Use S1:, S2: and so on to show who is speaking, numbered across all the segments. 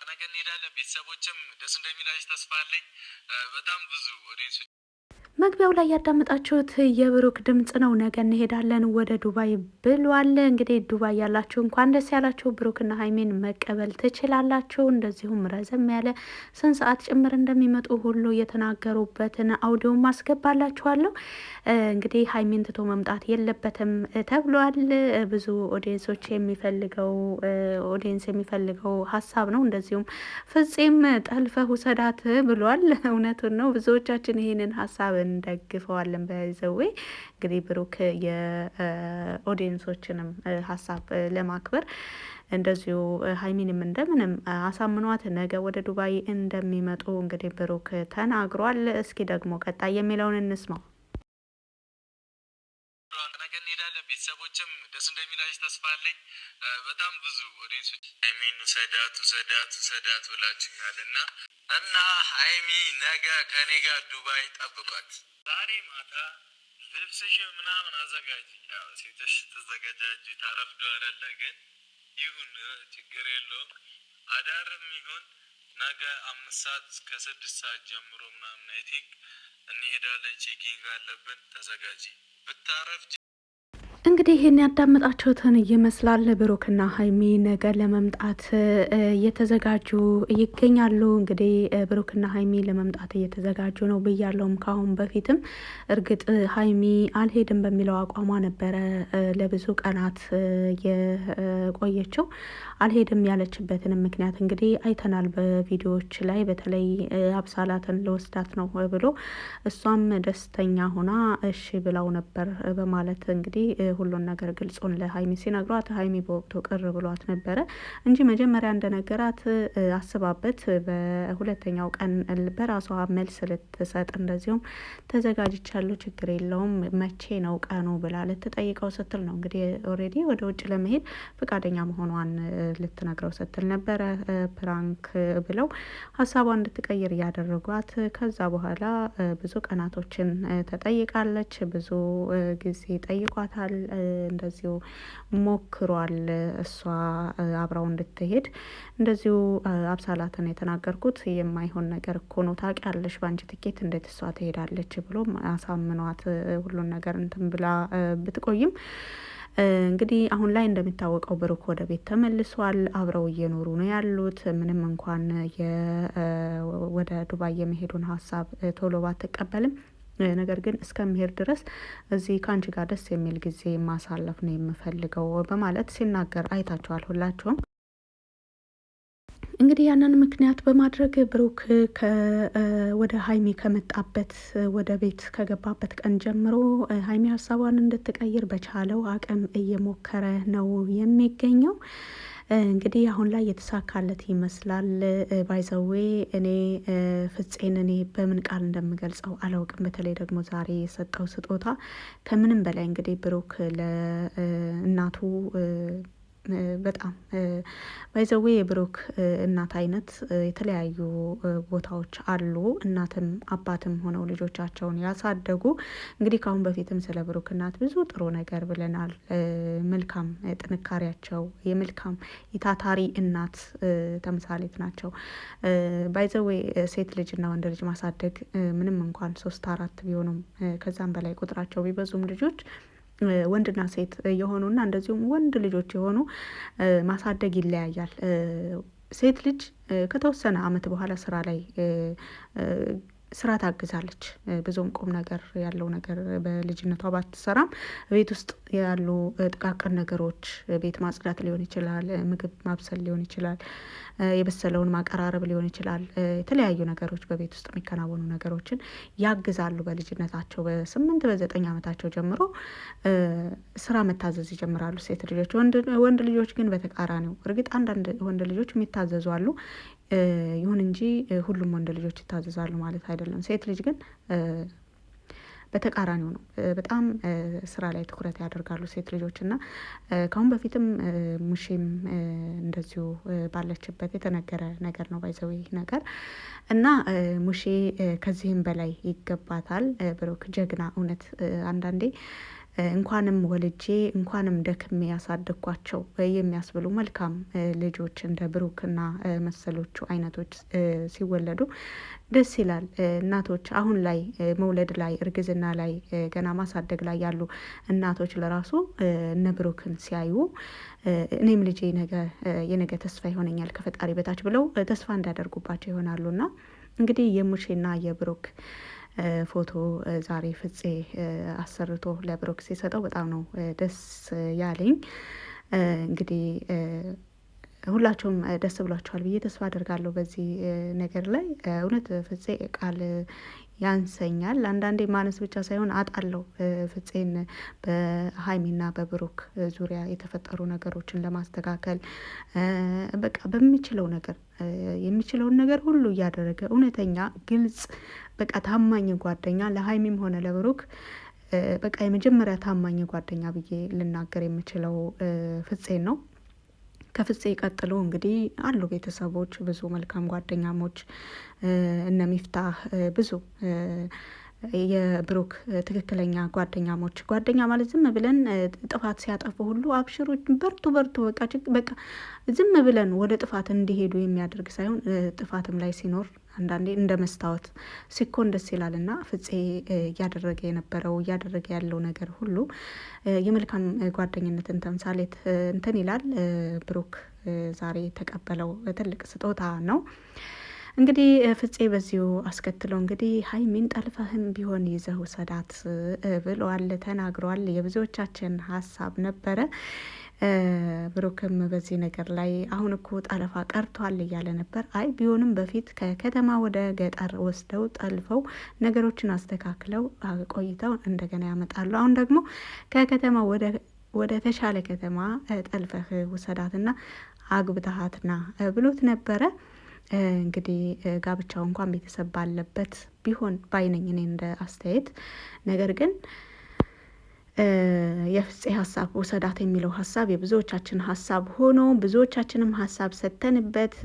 S1: ነገር እንሄዳለን። ቤተሰቦችም ደስ እንደሚላችሁ ተስፋ አለኝ። በጣም ብዙ ኦዲየንሶች
S2: መግቢያው ላይ ያዳመጣችሁት የብሩክ ድምጽ ነው። ነገ እንሄዳለን ወደ ዱባይ ብሏል። እንግዲህ ዱባይ ያላችሁ እንኳን ደስ ያላችሁ። ብሩክና ሀይሜን መቀበል ትችላላችሁ። እንደዚሁም ረዘም ያለ ስንት ሰዓት ጭምር እንደሚመጡ ሁሉ የተናገሩበትን አውዲዮ ማስገባላችኋለሁ። እንግዲህ ሀይሜን ትቶ መምጣት የለበትም ተብሏል። ብዙ ኦዲየንስ የሚፈልገው ሀሳብ ነው። እንደዚሁም ፍጼም ጠልፈህ ውሰዳት ብሏል። እውነቱን ነው። ብዙዎቻችን ይህንን ሀሳብ እንደግፈዋለን። በዘዌ እንግዲህ ብሩክ የኦዲየንሶችንም ሀሳብ ለማክበር እንደዚሁ ሀይሚንም እንደምንም አሳምኗት ነገ ወደ ዱባይ እንደሚመጡ እንግዲህ ብሩክ ተናግሯል። እስኪ ደግሞ ቀጣይ የሚለውን እንስማው።
S1: ነገ እንሄዳለን። ቤተሰቦችም ደስ እንደሚላችሁ ተስፋ አለኝ። በጣም ብዙ ኦዲየንሶች ሀይሚን ውሰዳት ብላችኛል እና ሀይሚ ነገ ከኔ ጋር ዱባይ ጠብቋት። ዛሬ ማታ ልብስሽ ምናምን አዘጋጅ። ያው ሴቶች ተዘጋጃጅ ታረፍዶ አይደለ? ግን ይሁን ችግር የለውም። አዳርም ይሁን ነገ 5 ሰዓት እስከ 6 ሰዓት ጀምሮ ምናምን አይ ቲንክ እንሄዳለን። ቼኪንግ አለብን። ተዘጋጂ ብታረፍጂ
S2: እንግዲህ ይህን ያዳመጣችሁትን ይመስላል። ብሩክና ሀይሚ ነገ ለመምጣት እየተዘጋጁ ይገኛሉ። እንግዲህ ብሩክና ሀይሚ ለመምጣት እየተዘጋጁ ነው ብያለውም ካሁን በፊትም። እርግጥ ሀይሚ አልሄድም በሚለው አቋሟ ነበረ ለብዙ ቀናት የቆየችው። አልሄድም ያለችበትንም ምክንያት እንግዲህ አይተናል በቪዲዮዎች ላይ። በተለይ አብሳላትን ለወስዳት ነው ብሎ እሷም ደስተኛ ሆና እሺ ብላው ነበር በማለት እንግዲህ ሁሉን ነገር ግልጹን ለሀይሚ ሲነግሯት ሀይሚ በወቅቱ ቅር ብሏት ነበረ እንጂ መጀመሪያ እንደነገራት አስባበት በሁለተኛው ቀን በራሷ መልስ ልትሰጥ እንደዚሁም ተዘጋጅቻለሁ ችግር የለውም መቼ ነው ቀኑ ብላ ልትጠይቀው ስትል ነው እንግዲህ ኦልሬዲ ወደ ውጭ ለመሄድ ፈቃደኛ መሆኗን ልትነግረው ስትል ነበረ። ፕራንክ ብለው ሀሳቧን እንድትቀይር እያደረጓት ከዛ በኋላ ብዙ ቀናቶችን ተጠይቃለች። ብዙ ጊዜ ጠይቋታል። እንደዚሁ ሞክሯል እሷ አብራው እንድትሄድ። እንደዚሁ አብሳላትን የተናገርኩት የማይሆን ነገር እኮ ነው ታውቂያለሽ፣ በአንቺ ትኬት እንዴት እሷ ትሄዳለች ብሎ አሳምኗት ሁሉን ነገር እንትን ብላ ብትቆይም እንግዲህ አሁን ላይ እንደሚታወቀው ብሩክ ወደ ቤት ተመልሷል። አብረው እየኖሩ ነው ያሉት። ምንም እንኳን ወደ ዱባይ የመሄዱን ሀሳብ ቶሎ ባትቀበልም ነገር ግን እስከምሄድ ድረስ እዚህ ከአንቺ ጋር ደስ የሚል ጊዜ ማሳለፍ ነው የምፈልገው በማለት ሲናገር አይታችኋል ሁላችሁም። እንግዲህ ያንን ምክንያት በማድረግ ብሩክ ወደ ሀይሚ ከመጣበት ወደ ቤት ከገባበት ቀን ጀምሮ ሀይሚ ሀሳቧን እንድትቀይር በቻለው አቅም እየሞከረ ነው የሚገኘው። እንግዲህ አሁን ላይ የተሳካለት ይመስላል። ባይዘዌ እኔ ፍጼን በምን ቃል እንደምገልጸው አላውቅም። በተለይ ደግሞ ዛሬ የሰጠው ስጦታ ከምንም በላይ እንግዲህ ብሩክ ለእናቱ በጣም ባይዘዌ የብሩክ እናት አይነት የተለያዩ ቦታዎች አሉ። እናትም አባትም ሆነው ልጆቻቸውን ያሳደጉ እንግዲህ ካሁን በፊትም ስለ ብሩክ እናት ብዙ ጥሩ ነገር ብለናል። መልካም ጥንካሬያቸው የመልካም የታታሪ እናት ተምሳሌት ናቸው። ባይዘዌ ሴት ልጅና ወንድ ልጅ ማሳደግ ምንም እንኳን 3 4 ቢሆኑም ከዛም በላይ ቁጥራቸው ቢበዙም ልጆች ወንድና ሴት የሆኑና እንደዚሁም ወንድ ልጆች የሆኑ ማሳደግ ይለያያል። ሴት ልጅ ከተወሰነ አመት በኋላ ስራ ታግዛለች። ብዙም ቁም ነገር ያለው ነገር በልጅነቷ ባትሰራም ቤት ውስጥ ያሉ ጥቃቅን ነገሮች ቤት ማጽዳት ሊሆን ይችላል፣ ምግብ ማብሰል ሊሆን ይችላል፣ የበሰለውን ማቀራረብ ሊሆን ይችላል። የተለያዩ ነገሮች በቤት ውስጥ የሚከናወኑ ነገሮችን ያግዛሉ። በልጅነታቸው በ8 በ9 ዓመታቸው ጀምሮ ስራ መታዘዝ ይጀምራሉ ሴት ልጆች። ወንድ ልጆች ግን በተቃራኒው። እርግጥ አንዳንድ ወንድ ልጆች የሚታዘዙ አሉ። ይሁን እንጂ ሁሉም ወንድ ልጆች ይታዘዛሉ ማለት አይደለም። ሴት ልጅ ግን በተቃራኒው ነው። በጣም ስራ ላይ ትኩረት ያደርጋሉ ሴት ልጆች እና ከአሁን በፊትም ሙሼም እንደዚሁ ባለችበት የተነገረ ነገር ነው። ባይዘው ነገር እና ሙሼ ከዚህም በላይ ይገባታል። ብሩክ ጀግና እውነት አንዳንዴ እንኳንም ወልጄ እንኳንም ደክሜ ያሳደግኳቸው የሚያስብሉ መልካም ልጆች እንደ ብሩክና መሰሎቹ አይነቶች ሲወለዱ ደስ ይላል። እናቶች አሁን ላይ መውለድ ላይ እርግዝና ላይ ገና ማሳደግ ላይ ያሉ እናቶች ለራሱ እነ ብሩክን ሲያዩ እኔም ልጄ የነገ ተስፋ ይሆነኛል ከፈጣሪ በታች ብለው ተስፋ እንዳደርጉባቸው ይሆናሉና እንግዲህ የሙሼና የብሩክ ፎቶ ዛሬ ፍፄ አሰርቶ ለብሩክ ሲሰጠው በጣም ነው ደስ ያለኝ። እንግዲህ ሁላችሁም ደስ ብሏችኋል ብዬ ተስፋ አደርጋለሁ በዚህ ነገር ላይ። እውነት ፍፄ ቃል ያንሰኛል አንዳንዴ ማነስ ብቻ ሳይሆን አጣለው ፍፄን በሀይሚና በብሩክ ዙሪያ የተፈጠሩ ነገሮችን ለማስተካከል በቃ በሚችለው ነገር የሚችለውን ነገር ሁሉ እያደረገ እውነተኛ ግልጽ በቃ ታማኝ ጓደኛ ለሀይሚም ሆነ ለብሩክ በቃ የመጀመሪያ ታማኝ ጓደኛ ብዬ ልናገር የምችለው ፍፄን ነው። ከፍፄ ቀጥሎ እንግዲህ አሉ ቤተሰቦች ብዙ መልካም ጓደኛሞች እነ ሚፍታህ ብዙ የብሩክ ትክክለኛ ጓደኛ ማለት ዝም ብለን ጥፋት ሲያጠፉ ሁሉ አብሽሩ በርቱ በቃ ዝም ብለን ወደ ጥፋት እንዲሄዱ የሚያደርግ ሳይሆን ጥፋትም ላይ ሲኖር አንዳንዴ እንደ መስታወት ሲኮን ደስ ይላል እና ፍፄ እያደረገ ያለው ነገር ሁሉ የመልካም ጓደኝነትን ተምሳሌት እንትን ይላል። ብሩክ ዛሬ የተቀበለው ትልቅ ስጦታ ነው። እንግዲህ ፍፄ በዚሁ አስከትለው እንግዲህ ሀይሚን ጠልፈህም ቢሆን ይዘህ ውሰዳት ብለዋል ተናግሯል። የብዙዎቻችን ሀሳብ ነበረ። ብሩክም በዚህ ነገር ላይ አሁን እኮ ጠለፋ ቀርቷል እያለ ነበር። አይ ቢሆንም በፊት ከከተማ ወደ ገጠር ወስደው ጠልፈው ነገሮችን አስተካክለው ቆይተው እንደገና ያመጣሉ። አሁን ደግሞ ከከተማ ወደ ተሻለ ከተማ ጠልፈህ ውሰዳትና አግብተሃትና ብሎት ነበረ። እንግዲህ ጋብቻው እንኳን ቤተሰብ ባለበት ቢሆን ባይነኝ እኔ እንደ አስተያየት። ነገር ግን የፍፄ ሀሳብ ውሰዳት የሚለው ሀሳብ የብዙዎቻችን ሀሳብ ሆኖ ብዙዎቻችንም ሀሳብ ሰተንበት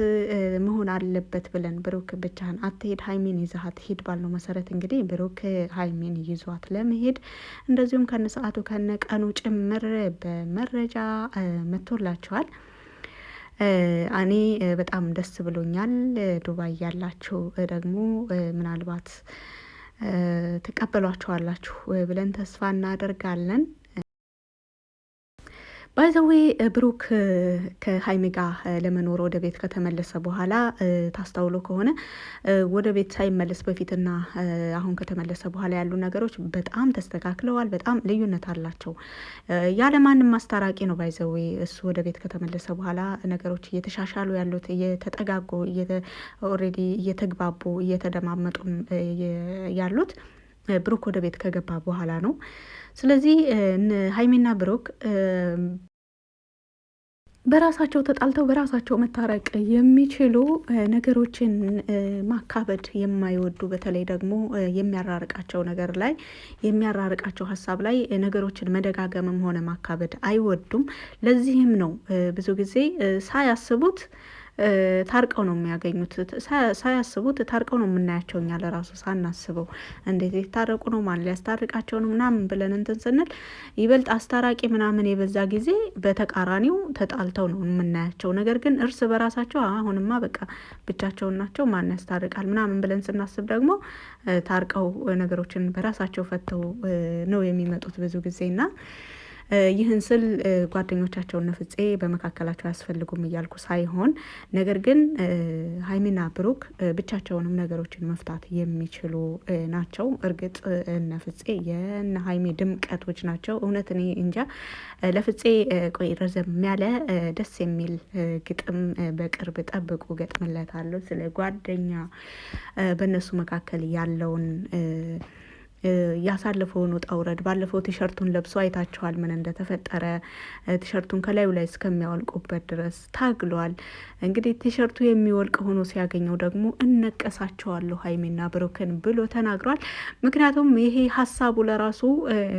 S2: መሆን አለበት ብለን ብሩክ ብቻህን አትሄድ ሀይሚን ይዘሃት ሂድ ባልነው መሰረት እንግዲህ ብሩክ ሀይሚን ይዟት ለመሄድ እንደዚሁም ከነሰዓቱ ከነቀኑ ጭምር በመረጃ መጥቶላቸዋል። እኔ በጣም ደስ ብሎኛል። ዱባይ ያላችሁ ደግሞ ምናልባት ትቀበሏቸዋላችሁ ብለን ተስፋ እናደርጋለን። ባይዘዌ ብሩክ ከሀይሚ ጋር ለመኖር ወደ ቤት ከተመለሰ በኋላ ታስታውሎ ከሆነ ወደ ቤት ሳይመለስ በፊትና አሁን ከተመለሰ በኋላ ያሉ ነገሮች በጣም ተስተካክለዋል። በጣም ልዩነት አላቸው። ያለማንም ማስታራቂ ነው። ባይዘዌ እሱ ወደ ቤት ከተመለሰ በኋላ ነገሮች እየተሻሻሉ ያሉት እየተጠጋጉ ኦልሬዲ እየተግባቡ እየተደማመጡም ያሉት ብሩክ ወደ ቤት ከገባ በኋላ ነው። ስለዚህ ሀይሚና ብሩክ በራሳቸው ተጣልተው በራሳቸው መታረቅ የሚችሉ ነገሮችን ማካበድ የማይወዱ በተለይ ደግሞ የሚያራርቃቸው ነገር ላይ የሚያራርቃቸው ሀሳብ ላይ ነገሮችን መደጋገምም ሆነ ማካበድ አይወዱም። ለዚህም ነው ብዙ ጊዜ ሳያስቡት ታርቀው ነው የሚያገኙት። ሳያስቡት ታርቀው ነው የምናያቸው እኛ ለራሱ ሳናስበው እንዴት የታረቁ ነው ማን ሊያስታርቃቸው ነው ምናምን ብለን እንትን ስንል ይበልጥ አስታራቂ ምናምን የበዛ ጊዜ በተቃራኒው ተጣልተው ነው የምናያቸው። ነገር ግን እርስ በራሳቸው አሁንማ በቃ ብቻቸውን ናቸው ማን ያስታርቃል ምናምን ብለን ስናስብ ደግሞ ታርቀው ነገሮችን በራሳቸው ፈተው ነው የሚመጡት ብዙ ጊዜና ይህን ስል ጓደኞቻቸውን ፍፄ በመካከላቸው አያስፈልጉም እያልኩ ሳይሆን ነገር ግን ሀይሚና ብሩክ ብቻቸውንም ነገሮችን መፍታት የሚችሉ ናቸው። እርግጥ እነ ፍፄ የእነ ሀይሚ ድምቀቶች ናቸው። እውነት እኔ እንጃ ለፍፄ ቆይ ረዘም ያለ ደስ የሚል ግጥም በቅርብ ጠብቁ ገጥምለታለሁ። ስለ ጓደኛ በእነሱ መካከል ያለውን ያሳለፈውን ውጣ ውረድ ባለፈው ቲሸርቱን ለብሶ አይታችኋል ምን እንደተፈጠረ። ቲሸርቱን ከላዩ ላይ እስከሚያወልቁበት ድረስ ታግሏል። እንግዲህ ቲሸርቱ የሚወልቅ ሆኖ ሲያገኘው ደግሞ እነቀሳቸዋለሁ ሀይሚና ብሩክን ብሎ ተናግሯል። ምክንያቱም ይሄ ሀሳቡ ለራሱ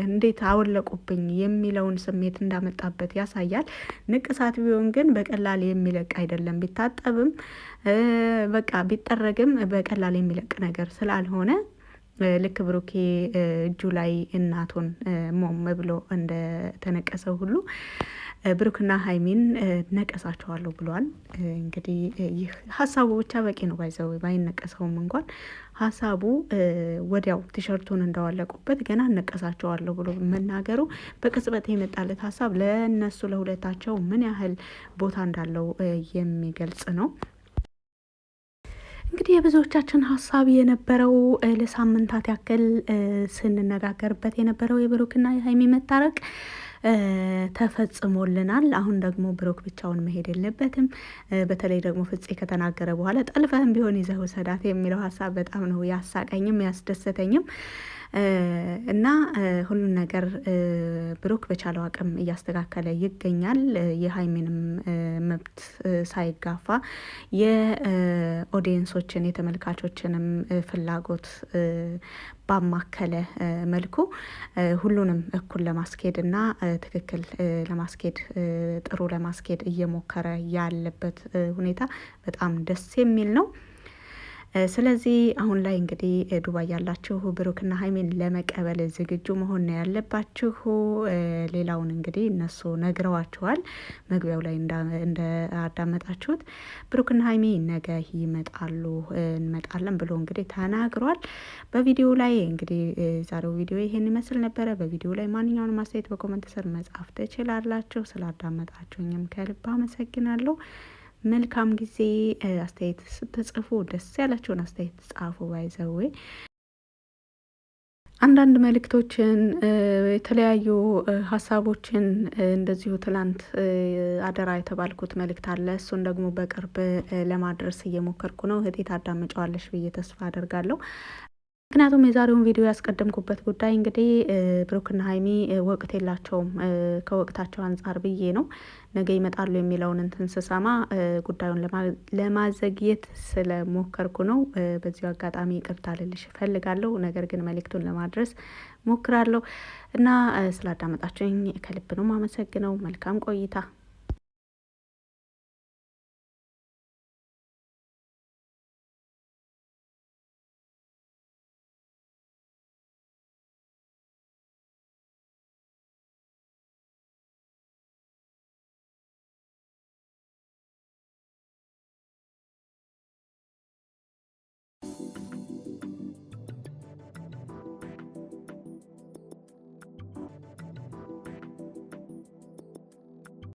S2: እንዴት አወለቁብኝ የሚለውን ስሜት እንዳመጣበት ያሳያል። ንቅሳት ቢሆን ግን በቀላል የሚለቅ አይደለም። ቢታጠብም በቃ ቢጠረግም በቀላል የሚለቅ ነገር ስላልሆነ ልክ ብሩኬ እጁ ላይ እናቱን ሞም ብሎ እንደተነቀሰው ሁሉ ብሩክና ሀይሚን ነቀሳቸዋለሁ ብሏል። እንግዲህ ይህ ሀሳቡ ብቻ በቂ ነው። ባይዘው ባይነቀሰውም እንኳን ሀሳቡ ወዲያው ቲሸርቱን እንዳዋለቁበት ገና እነቀሳቸዋለሁ ብሎ መናገሩ በቅጽበት የመጣለት ሀሳብ ለእነሱ ለሁለታቸው ምን ያህል ቦታ እንዳለው የሚገልጽ ነው። እንግዲህ የብዙዎቻችን ሀሳብ የነበረው ለሳምንታት ያክል ስንነጋገርበት የነበረው የብሩክና የሀይሚ መታረቅ ተፈጽሞልናል። አሁን ደግሞ ብሩክ ብቻውን መሄድ የለበትም። በተለይ ደግሞ ፍፄ ከተናገረ በኋላ ጠልፈህም ቢሆን ይዘህ ውሰዳት የሚለው ሀሳብ በጣም ነው ያሳቀኝም ያስደሰተኝም። እና ሁሉን ነገር ብሩክ በቻለው አቅም እያስተካከለ ይገኛል። የሀይሚንም መብት ሳይጋፋ የኦዲየንሶችን የተመልካቾችንም ፍላጎት ባማከለ መልኩ ሁሉንም እኩል ለማስኬድ እና ትክክል ለማስኬድ ጥሩ ለማስኬድ እየሞከረ ያለበት ሁኔታ በጣም ደስ የሚል ነው። ስለዚህ አሁን ላይ እንግዲህ ዱባይ ያላችሁ ብሩክና ሀይሚን ለመቀበል ዝግጁ መሆን ነው ያለባችሁ። ሌላውን እንግዲህ እነሱ ነግረዋችኋል። መግቢያው ላይ እንዳዳመጣችሁት ብሩክና ሀይሚ ነገ ይመጣሉ እንመጣለን ብሎ እንግዲህ ተናግሯል በቪዲዮ ላይ። እንግዲህ ዛሬው ቪዲዮ ይሄን ይመስል ነበረ። በቪዲዮ ላይ ማንኛውንም አስተያየት በኮመንት ስር መጻፍ ትችላላችሁ። ስላዳመጣችሁኝም ከልብ አመሰግናለሁ። መልካም ጊዜ። አስተያየት ስትጽፉ ደስ ያላችሁን አስተያየት ጻፉ። ባይዘዌ አንዳንድ መልእክቶችን የተለያዩ ሀሳቦችን እንደዚሁ ትላንት አደራ የተባልኩት መልእክት አለ። እሱን ደግሞ በቅርብ ለማድረስ እየሞከርኩ ነው። እህቴ ታዳምጫዋለሽ ብዬ ተስፋ አደርጋለሁ። ምክንያቱም የዛሬውን ቪዲዮ ያስቀደምኩበት ጉዳይ እንግዲህ ብሩክና ሀይሚ ወቅት የላቸውም ከወቅታቸው አንጻር ብዬ ነው። ነገ ይመጣሉ የሚለውን እንትን ስሰማ ጉዳዩን ለማዘግየት ስለሞከርኩ ነው። በዚሁ አጋጣሚ ይቅርታ ልልሽ እፈልጋለሁ። ነገር ግን መልእክቱን ለማድረስ ሞክራለሁ እና ስላዳመጣችሁኝ ከልብ ነው ማመሰግነው። መልካም ቆይታ